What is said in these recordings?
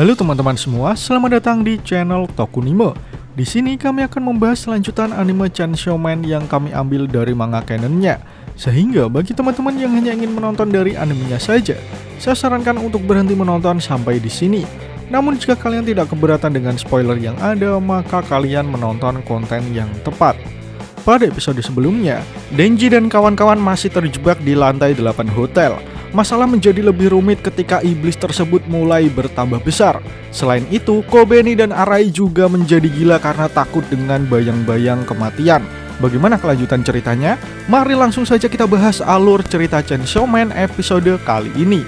Halo teman-teman semua, selamat datang di channel Tokunime. Di sini kami akan membahas lanjutan anime Chainsaw Man yang kami ambil dari manga canonnya. Sehingga bagi teman-teman yang hanya ingin menonton dari animenya saja, saya sarankan untuk berhenti menonton sampai di sini. Namun jika kalian tidak keberatan dengan spoiler yang ada, maka kalian menonton konten yang tepat. Pada episode sebelumnya, Denji dan kawan-kawan masih terjebak di lantai 8 hotel. Masalah menjadi lebih rumit ketika iblis tersebut mulai bertambah besar. Selain itu, Kobeni dan Arai juga menjadi gila karena takut dengan bayang-bayang kematian. Bagaimana kelanjutan ceritanya? Mari langsung saja kita bahas alur cerita Chainsaw Man episode kali ini.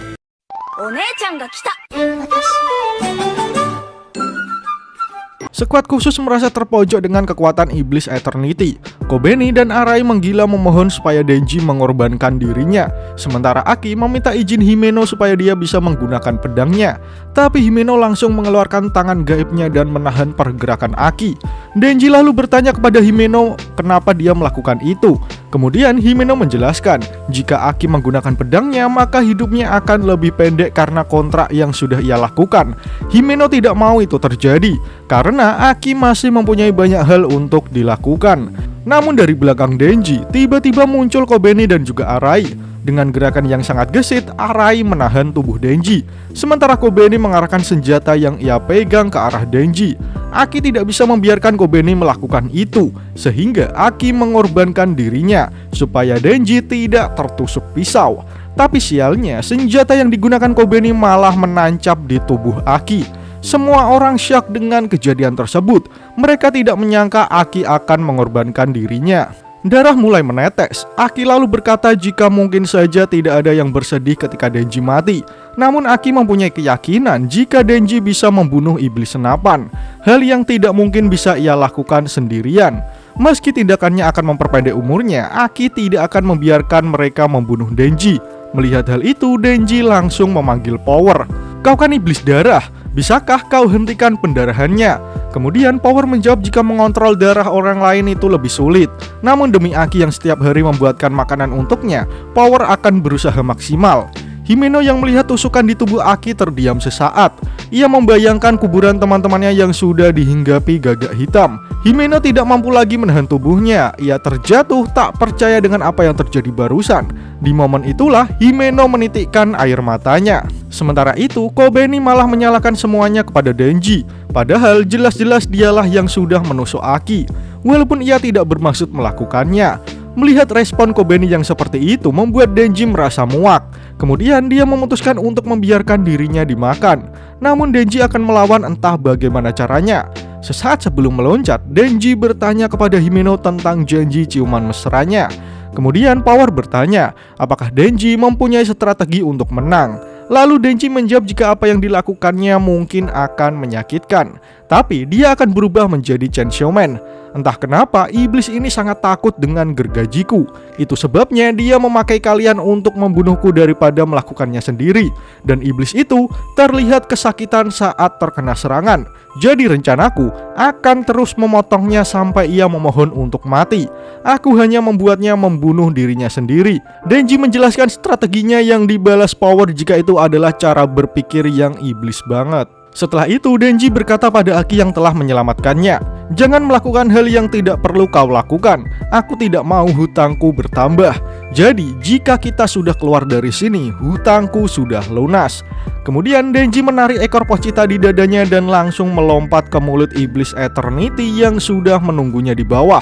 Skuad khusus merasa terpojok dengan kekuatan iblis Eternity. Kobeni dan Arai menggila memohon supaya Denji mengorbankan dirinya. Sementara Aki meminta izin Himeno supaya dia bisa menggunakan pedangnya. Tapi Himeno langsung mengeluarkan tangan gaibnya dan menahan pergerakan Aki. Denji lalu bertanya kepada Himeno kenapa dia melakukan itu. Kemudian Himeno menjelaskan, jika Aki menggunakan pedangnya maka hidupnya akan lebih pendek karena kontrak yang sudah ia lakukan. Himeno tidak mau itu terjadi, karena Aki masih mempunyai banyak hal untuk dilakukan. Namun dari belakang Denji, tiba-tiba muncul Kobeni dan juga Arai. Dengan gerakan yang sangat gesit, Arai menahan tubuh Denji. Sementara Kobeni mengarahkan senjata yang ia pegang ke arah Denji. Aki tidak bisa membiarkan Kobeni melakukan itu, sehingga Aki mengorbankan dirinya supaya Denji tidak tertusuk pisau. Tapi sialnya, senjata yang digunakan Kobeni malah menancap di tubuh Aki. Semua orang syok dengan kejadian tersebut. Mereka tidak menyangka Aki akan mengorbankan dirinya. Darah mulai menetes. Aki lalu berkata jika mungkin saja tidak ada yang bersedih ketika Denji mati. Namun Aki mempunyai keyakinan jika Denji bisa membunuh iblis senapan, hal yang tidak mungkin bisa ia lakukan sendirian. Meski tindakannya akan memperpendek umurnya, Aki tidak akan membiarkan mereka membunuh Denji. Melihat hal itu, Denji langsung memanggil Power. "Kau kan iblis darah, bisakah kau hentikan pendarahannya?" Kemudian Power menjawab jika mengontrol darah orang lain itu lebih sulit. Namun demi Aki yang setiap hari membuatkan makanan untuknya, Power akan berusaha maksimal. Himeno yang melihat tusukan di tubuh Aki terdiam sesaat. Ia membayangkan kuburan teman-temannya yang sudah dihinggapi gagak hitam. Himeno tidak mampu lagi menahan tubuhnya. Ia terjatuh tak percaya dengan apa yang terjadi barusan. Di momen itulah Himeno menitikkan air matanya. Sementara itu, Kobeni malah menyalahkan semuanya kepada Denji. Padahal jelas-jelas dialah yang sudah menusuk Aki, walaupun ia tidak bermaksud melakukannya. Melihat respon Kobeni yang seperti itu membuat Denji merasa muak. Kemudian dia memutuskan untuk membiarkan dirinya dimakan. Namun Denji akan melawan entah bagaimana caranya. Sesaat sebelum meloncat, Denji bertanya kepada Himeno tentang janji ciuman mesranya. Kemudian Power bertanya, apakah Denji mempunyai strategi untuk menang. Lalu Denji menjawab jika apa yang dilakukannya mungkin akan menyakitkan, tapi dia akan berubah menjadi Chainsaw Man. Entah kenapa iblis ini sangat takut dengan gergajiku. Itu sebabnya dia memakai kalian untuk membunuhku daripada melakukannya sendiri. Dan iblis itu terlihat kesakitan saat terkena serangan. Jadi rencanaku akan terus memotongnya sampai ia memohon untuk mati. Aku hanya membuatnya membunuh dirinya sendiri. Denji menjelaskan strateginya yang dibalas Power jika itu adalah cara berpikir yang iblis banget. Setelah itu Denji berkata pada Aki yang telah menyelamatkannya, "Jangan melakukan hal yang tidak perlu kau lakukan. Aku tidak mau hutangku bertambah. Jadi jika kita sudah keluar dari sini, hutangku sudah lunas." Kemudian Denji menarik ekor Pochita di dadanya dan langsung melompat ke mulut iblis Eternity yang sudah menunggunya di bawah.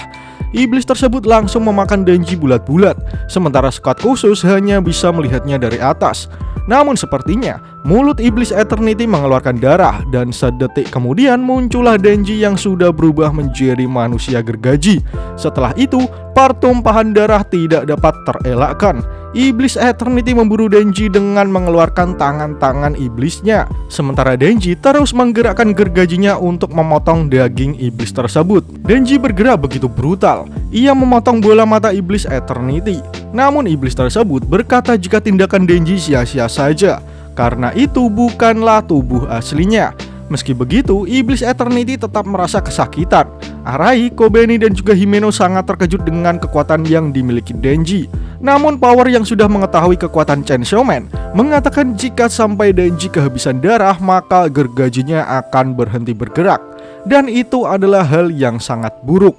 Iblis tersebut langsung memakan Denji bulat-bulat, sementara skuad khusus hanya bisa melihatnya dari atas. Namun sepertinya mulut iblis Eternity mengeluarkan darah, dan sedetik kemudian muncullah Denji yang sudah berubah menjadi manusia gergaji. Setelah itu, pertumpahan darah tidak dapat terelakkan. Iblis Eternity memburu Denji dengan mengeluarkan tangan-tangan iblisnya. Sementara Denji terus menggerakkan gergajinya untuk memotong daging iblis tersebut. Denji bergerak begitu brutal. Ia memotong bola mata iblis Eternity. Namun iblis tersebut berkata jika tindakan Denji sia-sia saja, karena itu bukanlah tubuh aslinya. Meski begitu, iblis Eternity tetap merasa kesakitan. Arai, Kobeni, dan juga Himeno sangat terkejut dengan kekuatan yang dimiliki Denji. Namun Power yang sudah mengetahui kekuatan Chainsaw Man mengatakan jika sampai Denji kehabisan darah maka gergajinya akan berhenti bergerak. Dan itu adalah hal yang sangat buruk.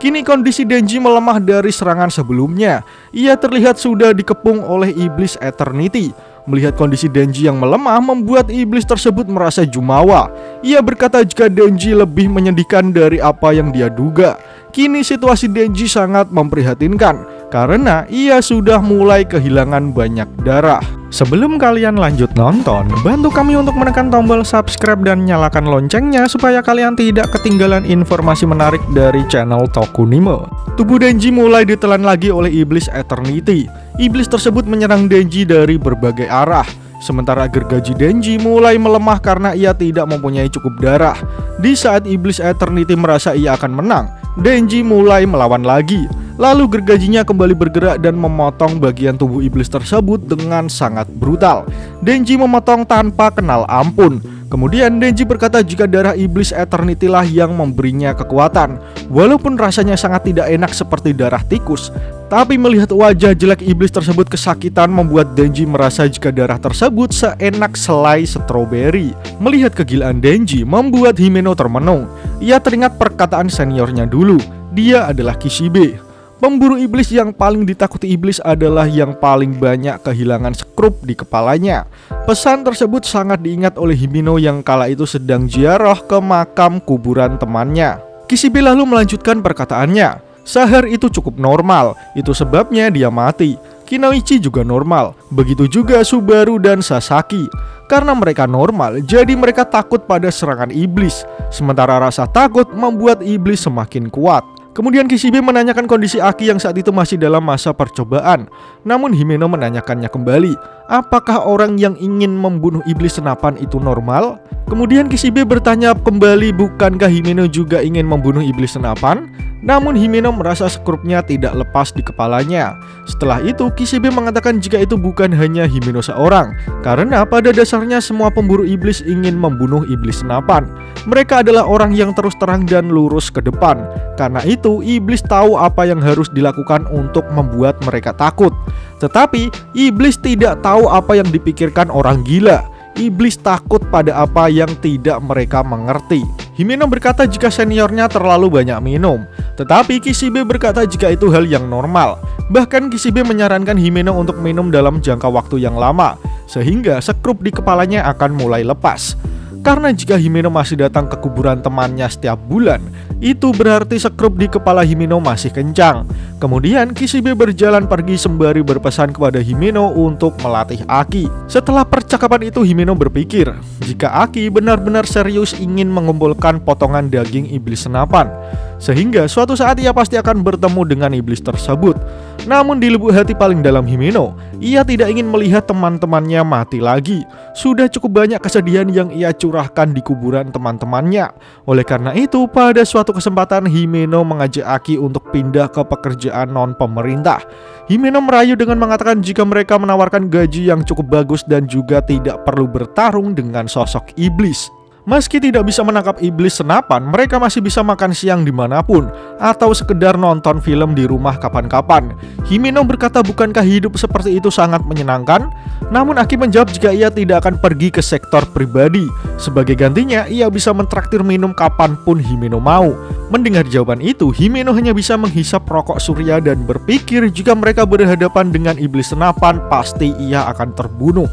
Kini kondisi Denji melemah dari serangan sebelumnya. Ia terlihat sudah dikepung oleh iblis Eternity. Melihat kondisi Denji yang melemah membuat iblis tersebut merasa jumawa. Ia berkata jika Denji lebih menyedihkan dari apa yang dia duga. Kini situasi Denji sangat memprihatinkan karena ia sudah mulai kehilangan banyak darah. Sebelum kalian lanjut nonton, bantu kami untuk menekan tombol subscribe dan nyalakan loncengnya supaya kalian tidak ketinggalan informasi menarik dari channel Tokunimo. Tubuh Denji mulai ditelan lagi oleh iblis Eternity. Iblis tersebut menyerang Denji dari berbagai arah. Sementara gergaji Denji mulai melemah karena ia tidak mempunyai cukup darah. Di saat iblis Eternity merasa ia akan menang, Denji mulai melawan lagi. Lalu gergajinya kembali bergerak dan memotong bagian tubuh iblis tersebut dengan sangat brutal. Denji memotong tanpa kenal ampun. Kemudian Denji berkata jika darah iblis Eternity lah yang memberinya kekuatan. Walaupun rasanya sangat tidak enak seperti darah tikus, tapi melihat wajah jelek iblis tersebut kesakitan membuat Denji merasa jika darah tersebut seenak selai stroberi. Melihat kegilaan Denji membuat Himeno termenung. Ia teringat perkataan seniornya dulu. Dia adalah Kishibe. Pemburu iblis yang paling ditakuti iblis adalah yang paling banyak kehilangan skrup di kepalanya. Pesan tersebut sangat diingat oleh Himeno yang kala itu sedang ziarah ke makam kuburan temannya. Kishibe lalu melanjutkan perkataannya. Sahar itu cukup normal, itu sebabnya dia mati. Kunoichi juga normal, begitu juga Subaru dan Sasaki. Karena mereka normal, jadi mereka takut pada serangan iblis. Sementara rasa takut membuat iblis semakin kuat. Kemudian Kishibe menanyakan kondisi Aki yang saat itu masih dalam masa percobaan. Namun Himeno menanyakannya kembali, apakah orang yang ingin membunuh iblis senapan itu normal? Kemudian Kishibe bertanya kembali, bukankah Himeno juga ingin membunuh iblis senapan? Namun Himeno merasa skrupnya tidak lepas di kepalanya. Setelah itu Kishibe mengatakan jika itu bukan hanya Himeno seorang, karena pada dasarnya semua pemburu iblis ingin membunuh iblis senapan. Mereka adalah orang yang terus terang dan lurus ke depan. Karena itu iblis tahu apa yang harus dilakukan untuk membuat mereka takut. Tetapi iblis tidak tahu apa yang dipikirkan orang gila. Iblis takut pada apa yang tidak mereka mengerti. Himeno berkata jika seniornya terlalu banyak minum, tetapi Kishibe berkata jika itu hal yang normal. Bahkan Kishibe menyarankan Himeno untuk minum dalam jangka waktu yang lama, sehingga skrup di kepalanya akan mulai lepas. Karena jika Himeno masih datang ke kuburan temannya setiap bulan, itu berarti skrup di kepala Himeno masih kencang. Kemudian Kishibe berjalan pergi sembari berpesan kepada Himeno untuk melatih Aki. Setelah percakapan itu Himeno berpikir, jika Aki benar-benar serius ingin mengumpulkan potongan daging iblis senapan, sehingga suatu saat ia pasti akan bertemu dengan iblis tersebut. Namun di lubuk hati paling dalam Himeno, ia tidak ingin melihat teman-temannya mati lagi. Sudah cukup banyak kesedihan yang ia curahkan di kuburan teman-temannya. Oleh karena itu, pada suatu kesempatan Himeno mengajak Aki untuk pindah ke pekerjaan non-pemerintah. Himeno merayu dengan mengatakan jika mereka menawarkan gaji yang cukup bagus dan juga tidak perlu bertarung dengan sosok iblis. Meski tidak bisa menangkap iblis senapan, mereka masih bisa makan siang dimanapun, atau sekedar nonton film di rumah kapan-kapan. Himeno berkata bukankah hidup seperti itu sangat menyenangkan? Namun Aki menjawab jika ia tidak akan pergi ke sektor pribadi. Sebagai gantinya, ia bisa mentraktir minum kapanpun Himeno mau. Mendengar jawaban itu, Himeno hanya bisa menghisap rokok surya dan berpikir jika mereka berhadapan dengan iblis senapan, pasti ia akan terbunuh.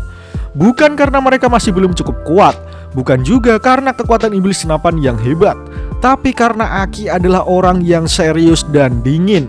Bukan karena mereka masih belum cukup kuat, bukan juga karena kekuatan iblis senapan yang hebat, tapi karena Aki adalah orang yang serius dan dingin.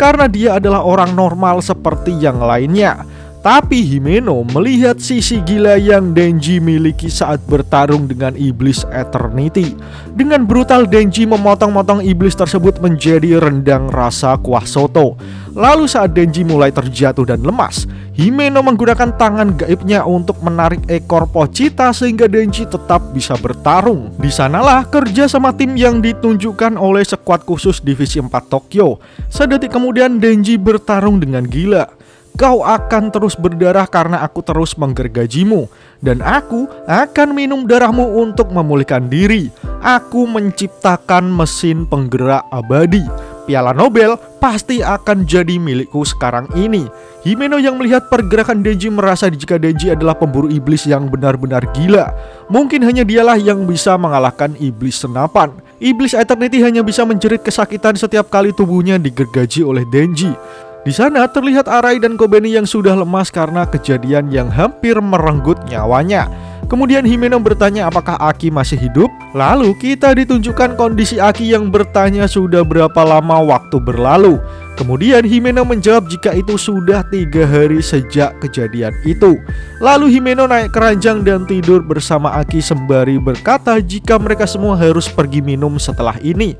Karena dia adalah orang normal seperti yang lainnya. Tapi Himeno melihat sisi gila yang Denji miliki saat bertarung dengan iblis Eternity. Dengan brutal Denji memotong-motong iblis tersebut menjadi rendang rasa kuah soto. Lalu saat Denji mulai terjatuh dan lemas, Himeno menggunakan tangan gaibnya untuk menarik ekor Pochita sehingga Denji tetap bisa bertarung. Di sanalah kerja sama tim yang ditunjukkan oleh skuad khusus Divisi 4 Tokyo. Sedetik kemudian Denji bertarung dengan gila. Kau akan terus berdarah karena aku terus menggergajimu, dan aku akan minum darahmu untuk memulihkan diri. Aku menciptakan mesin penggerak abadi. Piala Nobel pasti akan jadi milikku sekarang ini. Himeno yang melihat pergerakan Denji merasa jika Denji adalah pemburu iblis yang benar-benar gila. Mungkin hanya dialah yang bisa mengalahkan iblis senapan. Iblis Eternity hanya bisa menjerit kesakitan setiap kali tubuhnya digergaji oleh Denji. Di sana terlihat Arai dan Kobeni yang sudah lemas karena kejadian yang hampir merenggut nyawanya. Kemudian Himeno bertanya apakah Aki masih hidup. Lalu kita ditunjukkan kondisi Aki yang bertanya sudah berapa lama waktu berlalu. Kemudian Himeno menjawab jika itu sudah 3 hari sejak kejadian itu. Lalu Himeno naik keranjang dan tidur bersama Aki sembari berkata jika mereka semua harus pergi minum setelah ini.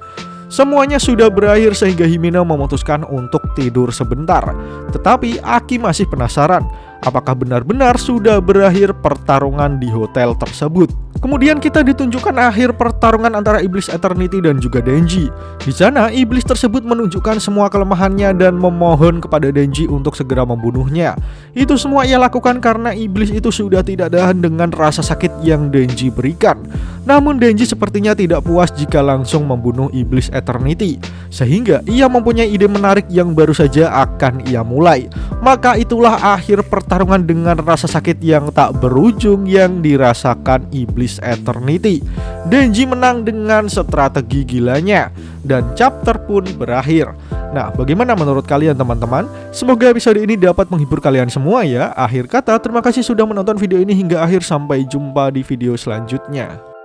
Semuanya sudah berakhir sehingga Himeno memutuskan untuk tidur sebentar. Tetapi Aki masih penasaran, apakah benar-benar sudah berakhir pertarungan di hotel tersebut. Kemudian kita ditunjukkan akhir pertarungan antara Iblis Eternity dan juga Denji. Di sana iblis tersebut menunjukkan semua kelemahannya dan memohon kepada Denji untuk segera membunuhnya. Itu semua ia lakukan karena iblis itu sudah tidak tahan dengan rasa sakit yang Denji berikan. Namun Denji sepertinya tidak puas jika langsung membunuh Iblis Eternity, sehingga ia mempunyai ide menarik yang baru saja akan ia mulai. Maka itulah akhir pertarungan dengan rasa sakit yang tak berujung yang dirasakan Iblis Eternity. Denji menang dengan strategi gilanya dan chapter pun berakhir. Nah, bagaimana menurut kalian teman-teman? Semoga episode ini dapat menghibur kalian semua ya. Akhir kata, terima kasih sudah menonton video ini hingga akhir. Sampai jumpa di video selanjutnya.